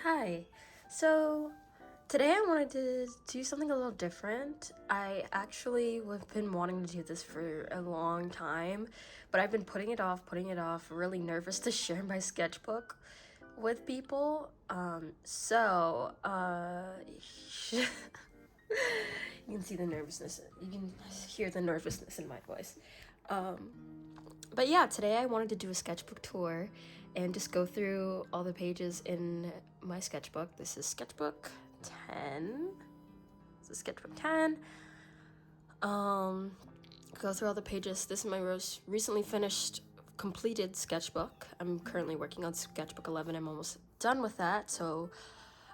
Hi. So today I wanted to do something a little different. I actually have been wanting to do this for a long time, but I've been putting it off, really nervous to share my sketchbook with people. You can see the nervousness. You can hear the nervousness in my voice. But yeah, today I wanted to do a sketchbook tour and just go through all the pages in my sketchbook. This is sketchbook 10. This is sketchbook 10. Go through all the pages. This is my most recently finished completed sketchbook. I'm currently working on sketchbook 11. I'm almost done with that, so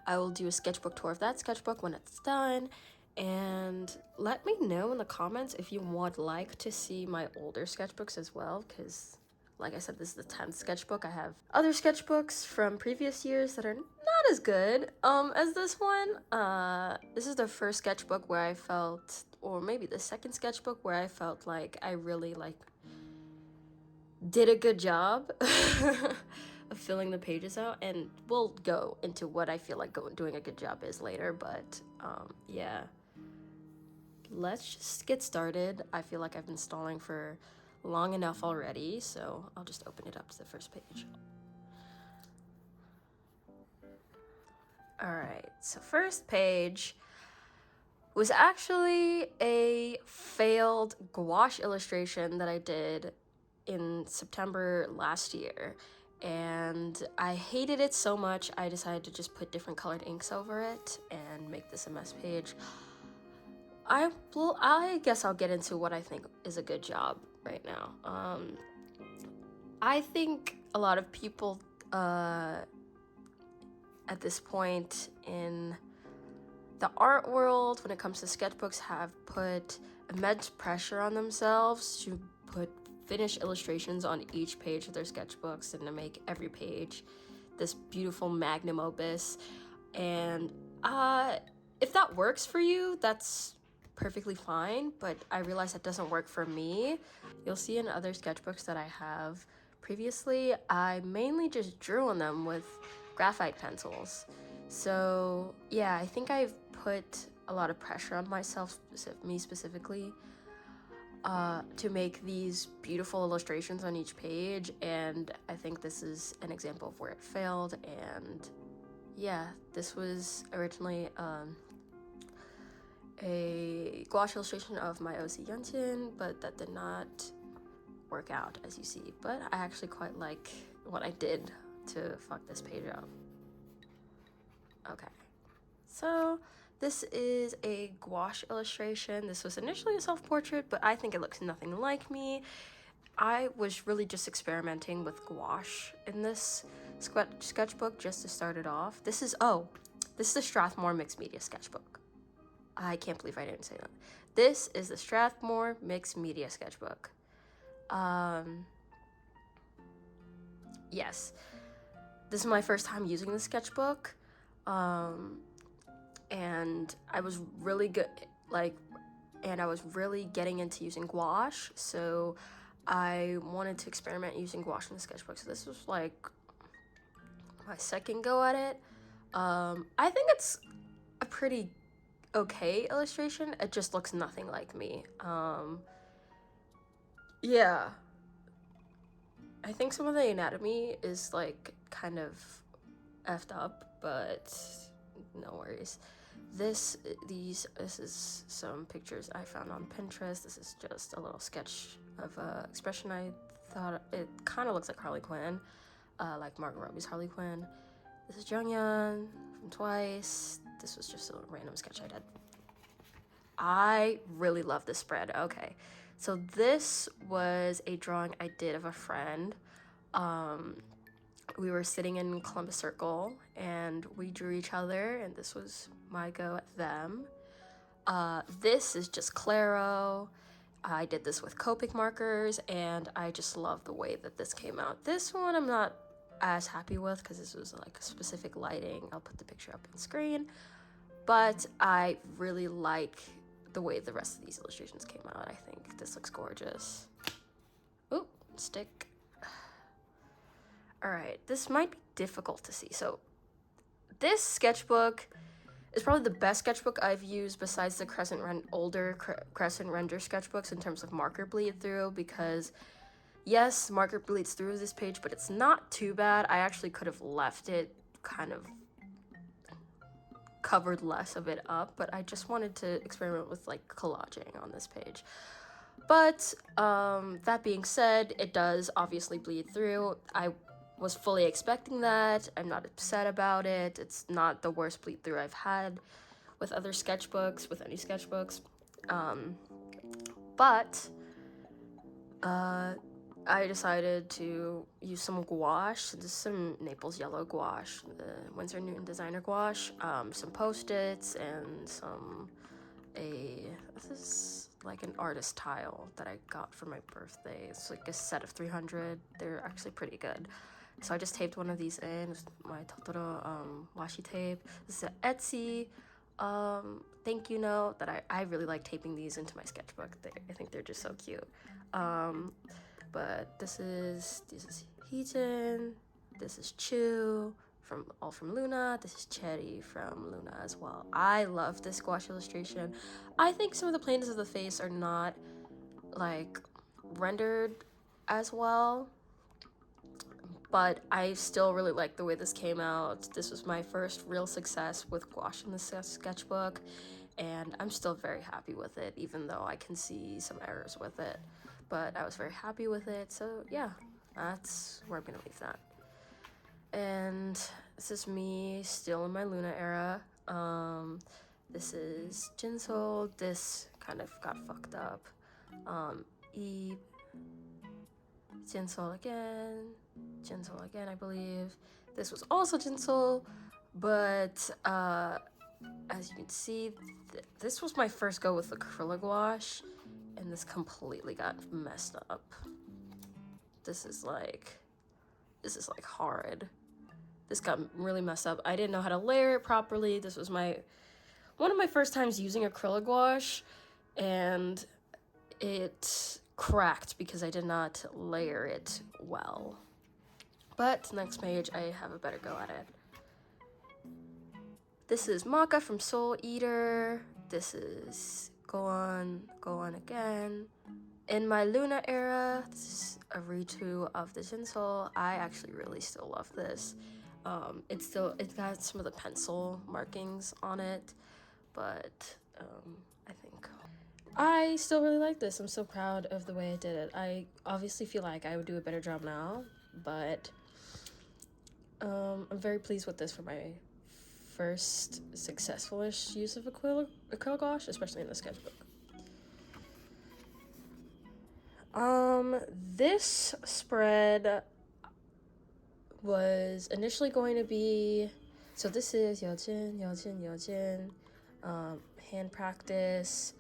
I will do a sketchbook tour of that sketchbook when it's done. And let me know in the comments if you would like to see my older sketchbooks as well, because like I said, this is the 10th sketchbook. I have other sketchbooks from previous years that are not as good as this one. This is the first sketchbook where I felt, or maybe the second sketchbook where I felt like I really did a good job of filling the pages out, and we'll go into what I feel like doing a good job is later, but yeah, let's just get started. I feel like I've been stalling for long enough already, so I'll just open it up to the first page. All right, so first page was actually a failed gouache illustration that I did in September last year, and I hated it so much I decided to just put different colored inks over it and make this a mess page. I guess I'll get into what I think is a good job right now. I think a lot of people at this point in the art world, when it comes to sketchbooks, have put immense pressure on themselves to put finished illustrations on each page of their sketchbooks and to make every page this beautiful magnum opus. And if that works for you, that's perfectly fine, but I realize that doesn't work for me. You'll see in other sketchbooks that I have previously, I mainly just drew on them with graphite pencils. So yeah, I think I've put a lot of pressure on myself, me specifically, to make these beautiful illustrations on each page, and I think this is an example of where it failed. And yeah, this was originally a gouache illustration of my OC Yuntin, but that did not work out, as you see. But I actually quite like what I did to fuck this page up. Okay, so this is a gouache illustration. This was initially a self-portrait, but I think it looks nothing like me. I was really just experimenting with gouache in this sketchbook just to start it off. This is the Strathmore Mixed Media Sketchbook. I can't believe I didn't say that. This is the Strathmore Mixed Media Sketchbook. Yes, this is my first time using the sketchbook, and I was really good, and I was really getting into using gouache, so I wanted to experiment using gouache in the sketchbook. So this was like my second go at it. I think it's a pretty okay illustration. It just looks nothing like me. Yeah, I think some of the anatomy is like kind of effed up, but no worries. This is some pictures I found on Pinterest. This is just a little sketch of a expression I thought it kind of looks like Harley Quinn, like Margot Robbie's Harley Quinn. This is Junghyun from Twice. This was just a random sketch I did. I really love this spread. Okay, so this was a drawing I did of a friend. We were sitting in Columbus Circle and we drew each other, and this was my go at them. This is just Claro. I did this with Copic markers, and I just love the way that this came out. This one I'm not as happy with because this was like a specific lighting. I'll put the picture up on screen, but I really like the way the rest of these illustrations came out. I think this looks gorgeous. Oop, stick. All right, this might be difficult to see. So this sketchbook is probably the best sketchbook I've used besides the older crescent render sketchbooks in terms of marker bleed through, because yes, marker bleeds through this page, but it's not too bad. I actually could have left it, kind of covered less of it up, but I just wanted to experiment with like collaging on this page. But that being said, it does obviously bleed through. I was fully expecting that. I'm not upset about it. It's not the worst bleed through I've had with other sketchbooks, with any sketchbooks. But I decided to use some gouache. This is some Naples yellow gouache, the Winsor Newton designer gouache, some Post-its, and this is like an artist tile that I got for my birthday. It's like a set of 300. They're actually pretty good. So I just taped one of these in with my Totoro washi tape. This is an Etsy thank you note that I really like taping these into my sketchbook. I think they're just so cute. But this is Heejin, this is Chu from Luna, this is Cherry from Luna as well. I love this gouache illustration. I think some of the planes of the face are not like rendered as well, but I still really like the way this came out. This was my first real success with gouache in the sketchbook, and I'm still very happy with it, even though I can see some errors with it. But I was very happy with it, so yeah, that's where I'm gonna leave that. And this is me still in my Luna era. This is Jinsol. This kind of got fucked up. Eve, Jinsol again, I believe. This was also Jinsol, but as you can see, this was my first go with acrylic gouache, and this completely got messed up. This is like horrid. This got really messed up. I didn't know how to layer it properly. This was one of my first times using acrylic gouache, and it cracked because I did not layer it well. But next page, I have a better go at it. This is Maka from Soul Eater. This is Go On Again. In my Luna era, this is a redo of the Jinsol. I actually really still love this. It's got some of the pencil markings on it, but I still really like this. I'm so proud of the way I did it. I obviously feel like I would do a better job now, but I'm very pleased with this for my first successful-ish use of acrylic gouache, especially in the sketchbook. This spread was initially going to be, so this is Yeojin, hand practice.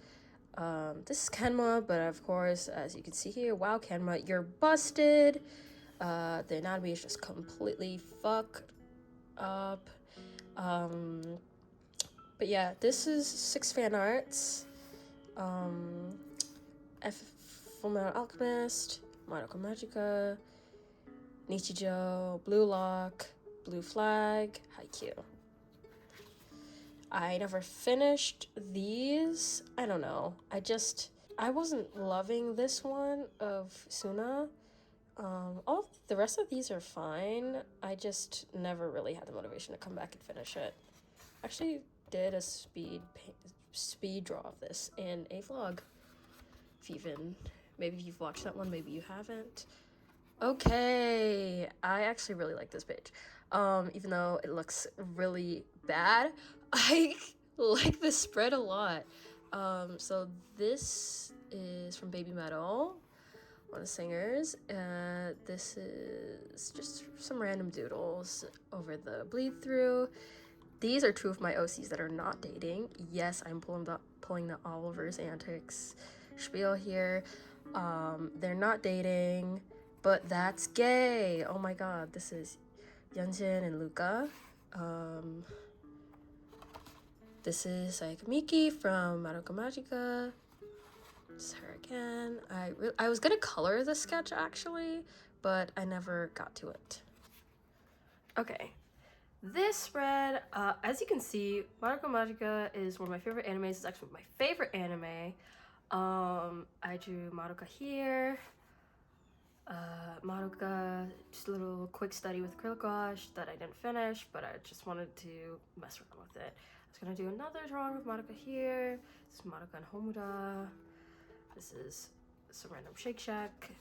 This is Kenma, but of course, as you can see here, wow, Kenma, you're busted. The anatomy is just completely fucked up. But yeah, this is 6 fan arts. Fullmetal Alchemist, Madoka Magica, Nichijou, Blue Lock, Blue Flag, Haikyuu. I never finished these. I don't know. I wasn't loving this one of Suna. All the rest of these are fine. I just never really had the motivation to come back and finish it. Actually did a speed draw of this in a vlog. Maybe you've watched that one, maybe you haven't. Okay, I actually really like this page. Even though it looks really bad, I like this spread a lot. So this is from Baby Metal, one of the singers. This is just some random doodles over the bleed through. These are two of my OCs that are not dating. Yes, I'm pulling the Oliver's Antics spiel here. They're not dating, but that's gay. Oh my god, this is Yunjin and Luca. This is like Miki from Madoka Magica. This is her again. I was gonna color the sketch actually, but I never got to it. Okay, This spread, as you can see, Madoka Magica is one of my favorite animes. It's actually my favorite anime. I drew Madoka here. Madoka, just a little quick study with acrylic gouache that I didn't finish, but I just wanted to mess around with it. I was gonna do another drawing of Madoka here. This is Madoka and Homuda. This is some random Shake Shack,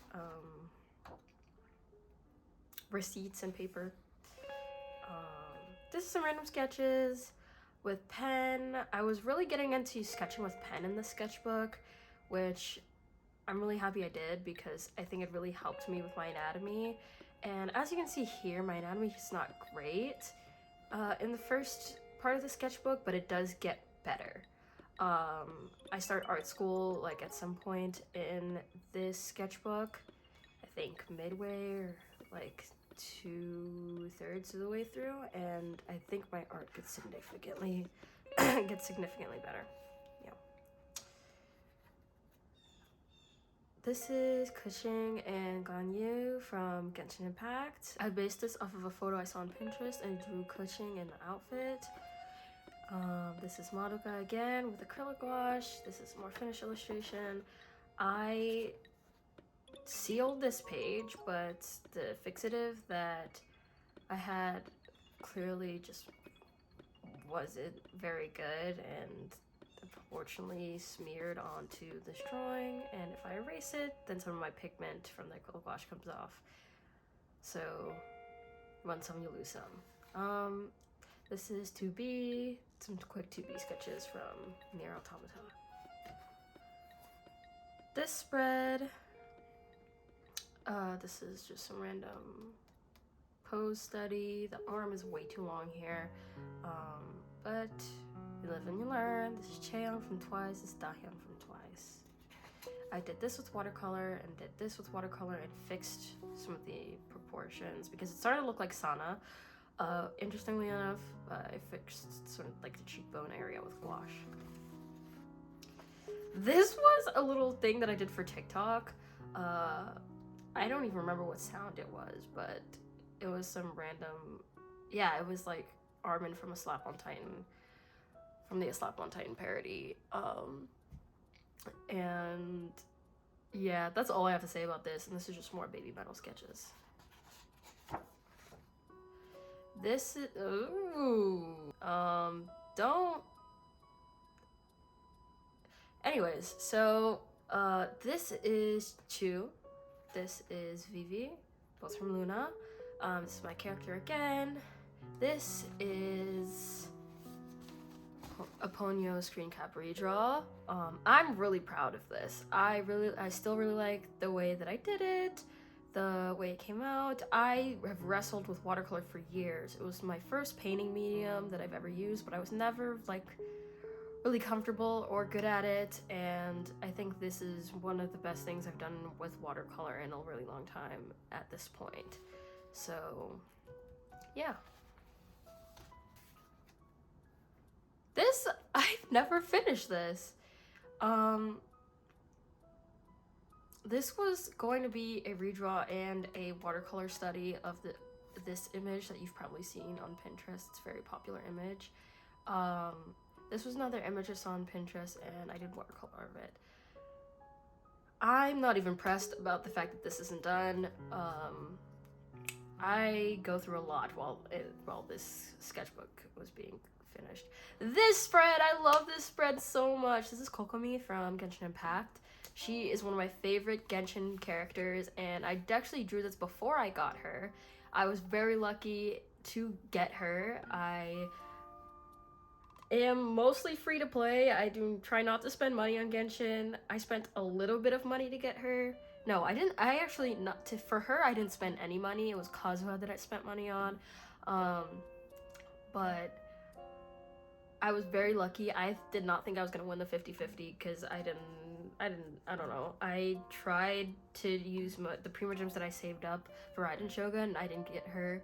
receipts and paper. This is some random sketches with pen. I was really getting into sketching with pen in the sketchbook, which I'm really happy I did because I think it really helped me with my anatomy. And as you can see here, my anatomy is not great in the first part of the sketchbook, but it does get better. I start art school like at some point in this sketchbook, I think midway or like 2/3 of the way through, and I think my art gets significantly better. Yeah. This is Kuching and Ganyu from Genshin Impact. I based this off of a photo I saw on Pinterest and drew Kuching in the outfit. This is Madoka again with acrylic gouache. This is more finished illustration. I sealed this page, but the fixative that I had clearly just wasn't very good and unfortunately smeared onto this drawing, and if I erase it, then some of my pigment from the acrylic gouache comes off. So run some, you lose some. This is 2B, some quick 2B sketches from Nier Automata. This spread, this is just some random pose study. The arm is way too long here, but you live and you learn. This is Chaeyoung from Twice, this is Dahyun from Twice. I did this with watercolor and did this with watercolor and fixed some of the proportions because it started to look like Sana. Interestingly enough, I fixed sort of like the cheekbone area with gouache. This was a little thing that I did for TikTok. I don't even remember what sound it was, but it was some random, yeah, it was like Armin from Slap on Titan, from the Slap on Titan parody. And yeah, that's all I have to say about this, and this is just more baby metal sketches. This is, ooh, don't. Anyways, so, this is Chu, this is Vivi, both from Luna. This is my character again. This is a Ponyo screen cap redraw. I'm really proud of this. I still really like the way that I did it, the way it came out. I have wrestled with watercolor for years. It was my first painting medium that I've ever used, but I was never like really comfortable or good at it, and I think this is one of the best things I've done with watercolor in a really long time at this point. So yeah. This, I've never finished this. This was going to be a redraw and a watercolor study of this image that you've probably seen on Pinterest. It's a very popular image. This was another image I saw on Pinterest, and I did watercolor of it. I'm not even impressed about the fact that this isn't done. I go through a lot while this sketchbook was being finished. This spread, I love this spread so much. This is Kokomi from Genshin Impact. She is one of my favorite Genshin characters, and I actually drew this before I got her. I was very lucky to get her. I am mostly free to play. I do try not to spend money on Genshin. I spent a little bit of money to get her. No, I didn't. I actually, for her, I didn't spend any money. It was Kazuha that I spent money on. But I was very lucky. I did not think I was gonna win the 50-50 because I don't know. I tried to use the Primogems that I saved up for Raiden Shogun, and I didn't get her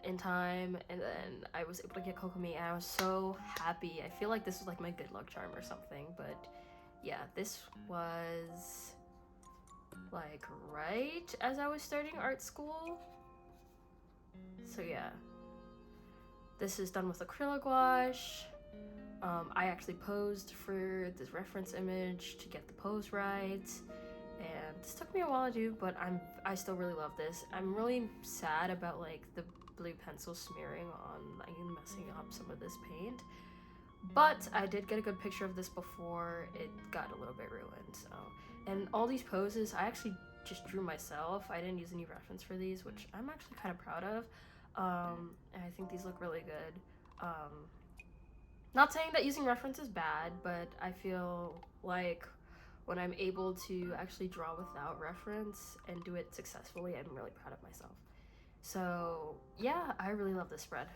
in time, and then I was able to get Kokomi, and I was so happy. I feel like this was like my good luck charm or something, but yeah, this was like right as I was starting art school. So yeah, This is done with acrylic gouache. I actually posed for this reference image to get the pose right, and this took me a while to do, but I still really love this. I'm really sad about like the blue pencil smearing on like messing up some of this paint, but I did get a good picture of this before it got a little bit ruined. So, and all these poses I actually just drew myself. I didn't use any reference for these, which I'm actually kind of proud of. And I think these look really good. Not saying that using reference is bad, but I feel like when I'm able to actually draw without reference and do it successfully, I'm really proud of myself. So yeah, I really love this spread.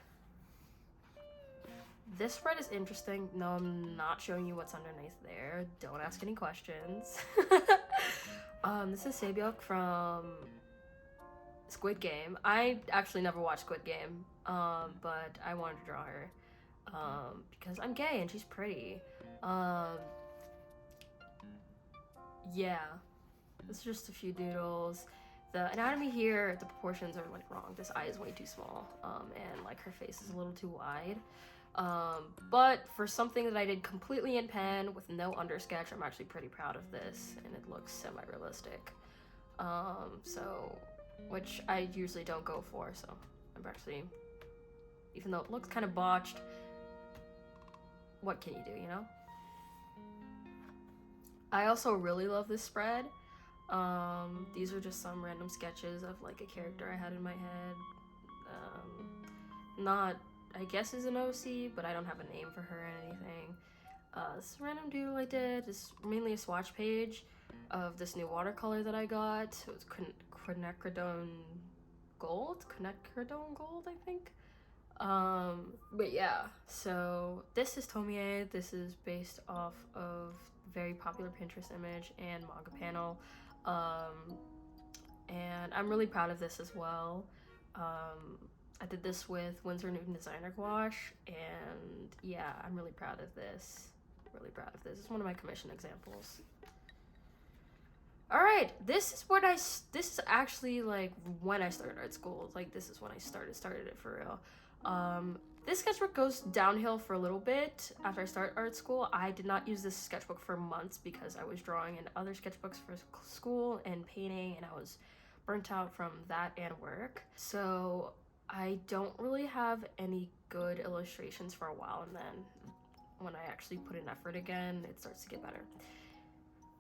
This spread is interesting. No, I'm not showing you what's underneath there. Don't ask any questions. This is Sabyok from Squid Game. I actually never watched Squid Game, but I wanted to draw her because I'm gay and she's pretty. Yeah, this is just a few doodles. The anatomy here, the proportions are like wrong. This eye is way too small, and like her face is a little too wide. But for something that I did completely in pen with no undersketch, I'm actually pretty proud of this, and it looks semi-realistic. So, which I usually don't go for, so I'm actually, even though it looks kind of botched, what can you do, you know? I also really love this spread. These are just some random sketches of like a character I had in my head. Not, I guess is an OC, but I don't have a name for her or anything. This random doodle I did is mainly a swatch page of this new watercolor that I got. It was quinacridone gold, I think. But yeah, so this is Tomie. This is based off of very popular Pinterest image and manga panel. And I'm really proud of this as well. I did this with Winsor Newton Designer Gouache, and yeah, I'm really proud of this. Really proud of this. It's one of my commission examples. All right, this is actually like when I started art school. Like this is when I started it for real. This sketchbook goes downhill for a little bit after I started art school. I did not use this sketchbook for months because I was drawing in other sketchbooks for school and painting, and I was burnt out from that and work. So I don't really have any good illustrations for a while, and then when I actually put in effort again, it starts to get better.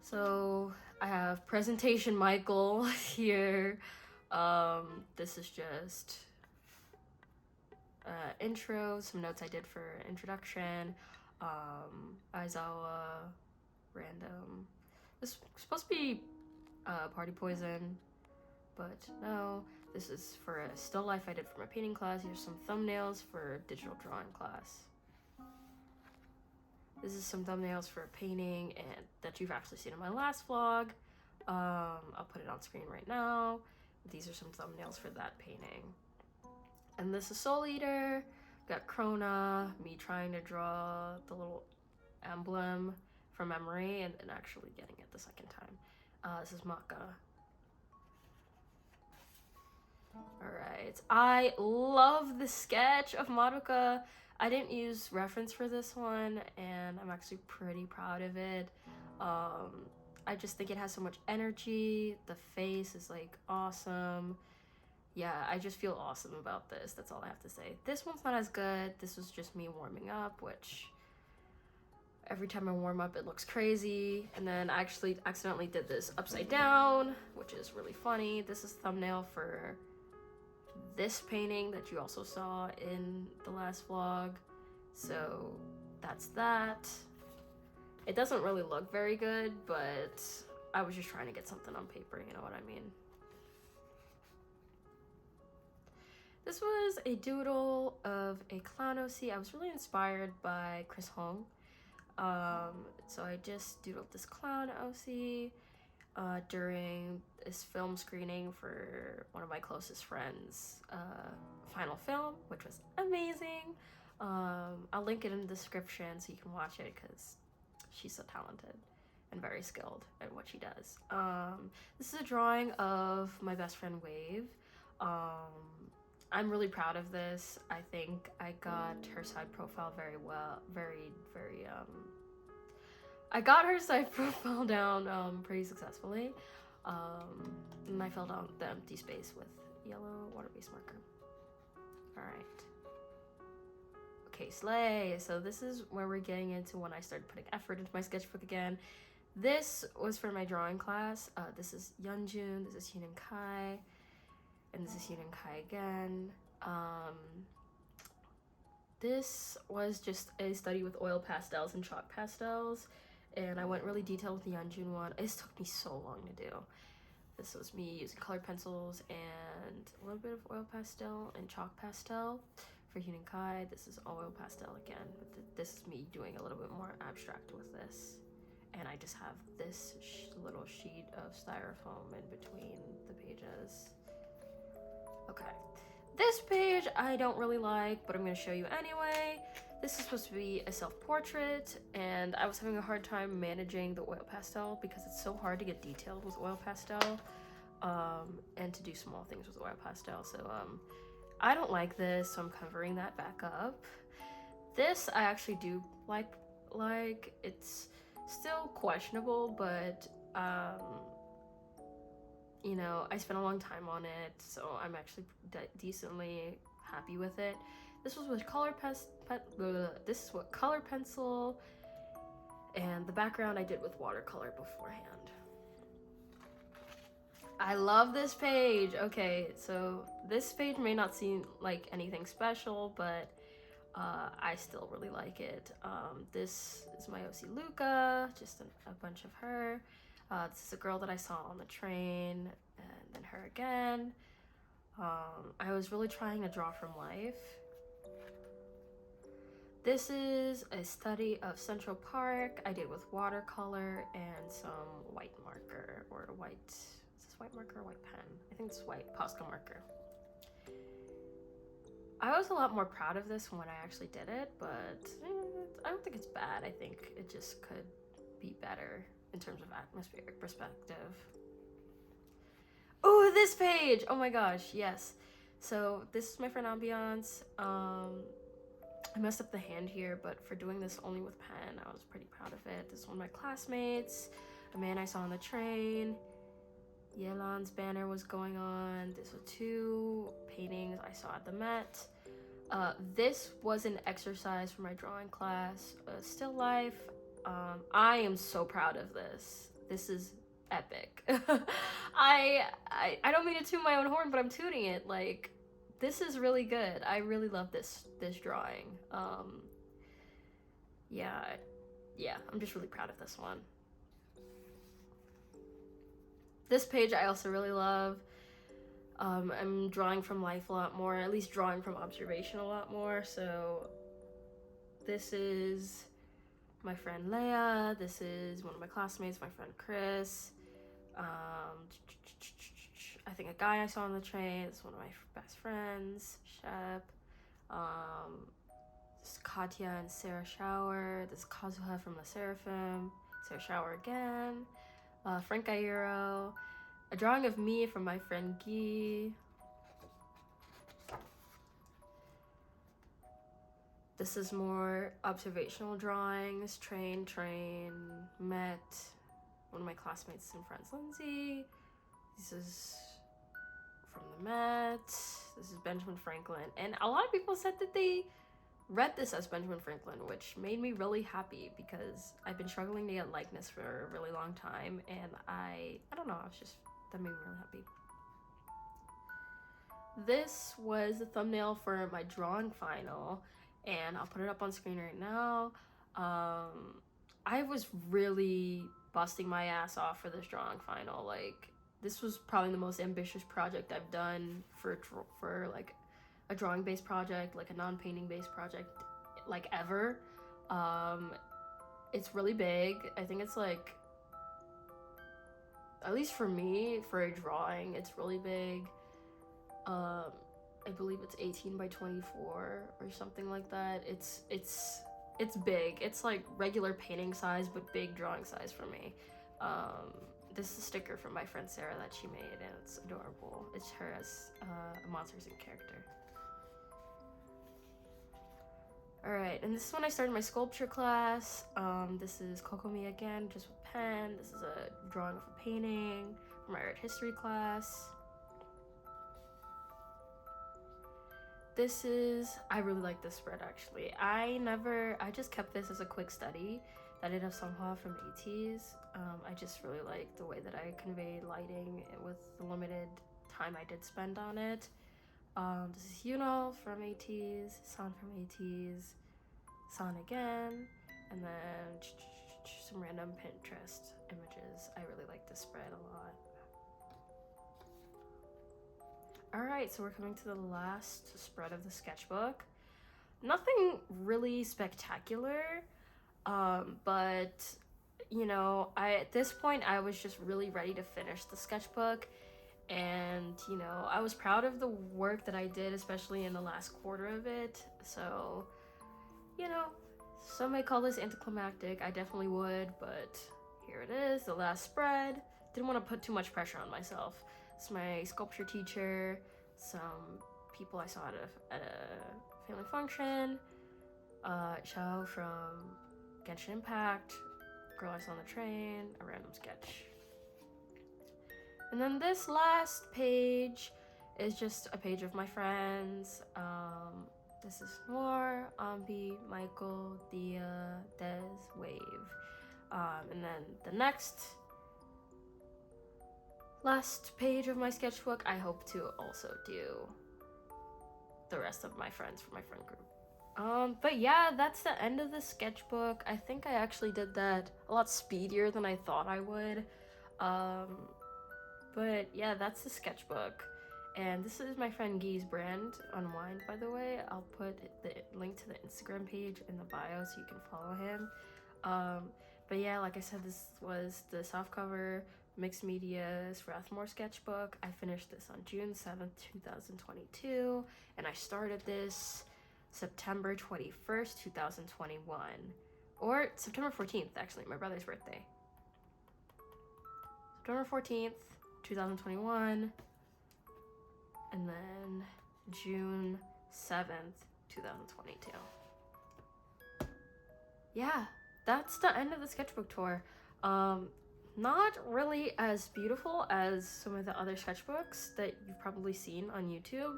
So I have Presentation Michael here. This is just intro, some notes I did for introduction. Aizawa, random. This is supposed to be Party Poison, but no. This is for a still life I did for my painting class. Here's some thumbnails for digital drawing class. This is some thumbnails for painting and that you've actually seen in my last vlog. I'll put it on screen right now. These are some thumbnails for that painting. And this is Soul Eater. Got Krona, me trying to draw the little emblem from memory and actually getting it the second time. This is Maka. Alright, I love the sketch of Madoka. I didn't use reference for this one, and I'm actually pretty proud of it. I just think it has so much energy. The face is like awesome. Yeah, I just feel awesome about this. That's all I have to say. This one's not as good. This was just me warming up, which every time I warm up it looks crazy. And then I actually accidentally did this upside down, which is really funny. This is thumbnail for this painting that you also saw in the last vlog. So that's that. It doesn't really look very good, but I was just trying to get something on paper, you know what I mean? This was a doodle of a clown OC. I was really inspired by Chris Hong. So I just doodled this clown OC during this film screening for one of my closest friends' final film, which was amazing. I'll link it in the description so you can watch it because she's so talented and very skilled at what she does. This is a drawing of my best friend Wave. I'm really proud of this. I think I got her side profile very well, I got her side profile down pretty successfully. And I filled out the empty space with yellow water-based marker. All right. Okay, slay. So this is where we're getting into when I started putting effort into my sketchbook again. This was for my drawing class. This is Yeonjun, this is Hyunjin Kai, and this is Hyunjin Kai again. This was just a study with oil pastels and chalk pastels, and I went really detailed with the Yeonjun one. It took me so long to do. This was me using colored pencils and a little bit of oil pastel and chalk pastel. For Hyunjin Kai, this is oil pastel again. This is me doing a little bit more abstract with this. And I just have this little sheet of styrofoam in between the pages. Okay. This page I don't really like, but I'm going to show you anyway. This is supposed to be a self-portrait, and I was having a hard time managing the oil pastel because it's so hard to get detailed with oil pastel, and to do small things with oil pastel. So I don't like this, so I'm covering that back up. This I actually do like. It's still questionable, but you know, I spent a long time on it, so I'm actually decently happy with it. This was with color this is what color pencil, and the background I did with watercolor beforehand. I love this page. Okay, so this page may not seem like anything special, but I still really like it. This is my OC Luca, just a bunch of her. This is a girl that I saw on the train, and then her again. I was really trying to draw from life. This is a study of Central Park. I did with watercolor and some white marker, or white, is this white marker or white pen? I think it's white, Posca marker. I was a lot more proud of this when I actually did it, but I don't think it's bad. I think it just could be better in terms of atmospheric perspective. Oh, this page! Oh my gosh, yes. So this is my friend Ambiance. I messed up the hand here, but for doing this only with pen, I was pretty proud of it. This is one of my classmates, a man I saw on the train. Yelan's banner was going on. This were 2 paintings I saw at the Met. This was an exercise for my drawing class, still life. I am so proud of this. This is epic. I don't mean to toot my own horn, but I'm tooting it. Like, this is really good. I really love this drawing. Yeah, I'm just really proud of this one. This page I also really love. I'm drawing from life a lot more, at least drawing from observation a lot more. So this is my friend Leia. This is one of my classmates, my friend Chris. I think a guy I saw on the train. This is one of my best friends, Shep. This is Katya and Sarah Shower. This is Kazuha from the Seraphim. Sarah Shower again. Frank Airo. A drawing of me from my friend Guy. This is more observational drawings. Train, Met. One of my classmates and friends, Lindsay. This is from the Met. This is Benjamin Franklin. And a lot of people said that they read this as Benjamin Franklin, which made me really happy because I've been struggling to get likeness for a really long time, and I don't know, that made me really happy. This was the thumbnail for my drawing final, and I'll put it up on screen right now. I was really busting my ass off for this drawing final. Like, this was probably the most ambitious project I've done for like a drawing based project, like a non-painting based project, like ever. It's really big. I think it's like, at least for me, for a drawing, it's really big. I believe it's 18 by 24 or something like that. It's big. It's like regular painting size, but big drawing size for me. This is a sticker from my friend Sarah that she made, and it's adorable. It's her as a Monsters Inc. character. Alright, and this is when I started my sculpture class. This is Kokomi again, just with pen. This is a drawing of a painting from my art history class. This is, I really like this spread actually. I just kept this as a quick study that I did of Songhwa from ATs. I just really like the way that I conveyed lighting with the limited time I did spend on it. This is Yuno from ATs, San from ATs, San again, and then some random Pinterest images. I really like this spread a lot. Alright, so we're coming to the last spread of the sketchbook. Nothing really spectacular, but you know, at this point I was just really ready to finish the sketchbook, and you know, I was proud of the work that I did, especially in the last quarter of it. So, you know, some may call this anticlimactic, I definitely would, but here it is, the last spread. Didn't want to put too much pressure on myself. It's my sculpture teacher, some people I saw at a family function, Xiao from Genshin Impact, girl I saw on the train, a random sketch. And then this last page is just a page of my friends. This is Noor, Ambi, Michael, Dia, Des, Wave. And then the next last page of my sketchbook, I hope to also do the rest of my friends from my friend group. But yeah, that's the end of the sketchbook. I think I actually did that a lot speedier than I thought I would. But yeah, that's the sketchbook. And this is my friend Guy's brand, Unwind, by the way. I'll put the link to the Instagram page in the bio so you can follow him. But yeah, like I said, this was the softcover Mixed Media's Rathmore sketchbook. I finished this on June 7th, 2022, and I started this September 21st, 2021. Or September 14th, actually, my brother's birthday. September 14th, 2021, and then June 7th, 2022. Yeah, that's the end of the sketchbook tour. Not really as beautiful as some of the other sketchbooks that you've probably seen on YouTube,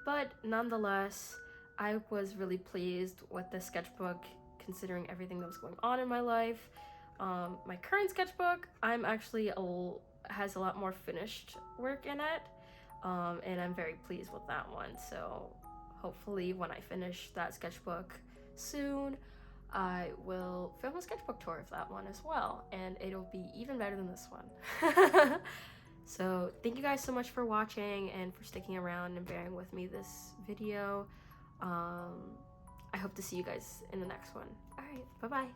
but nonetheless, I was really pleased with the sketchbook considering everything that was going on in my life. My current sketchbook, I'm actually has a lot more finished work in it, and I'm very pleased with that one. So hopefully when I finish that sketchbook soon, I will film a sketchbook tour of that one as well, and it'll be even better than this one. So thank you guys so much for watching and for sticking around and bearing with me this video. I hope to see you guys in the next one. All right, bye-bye.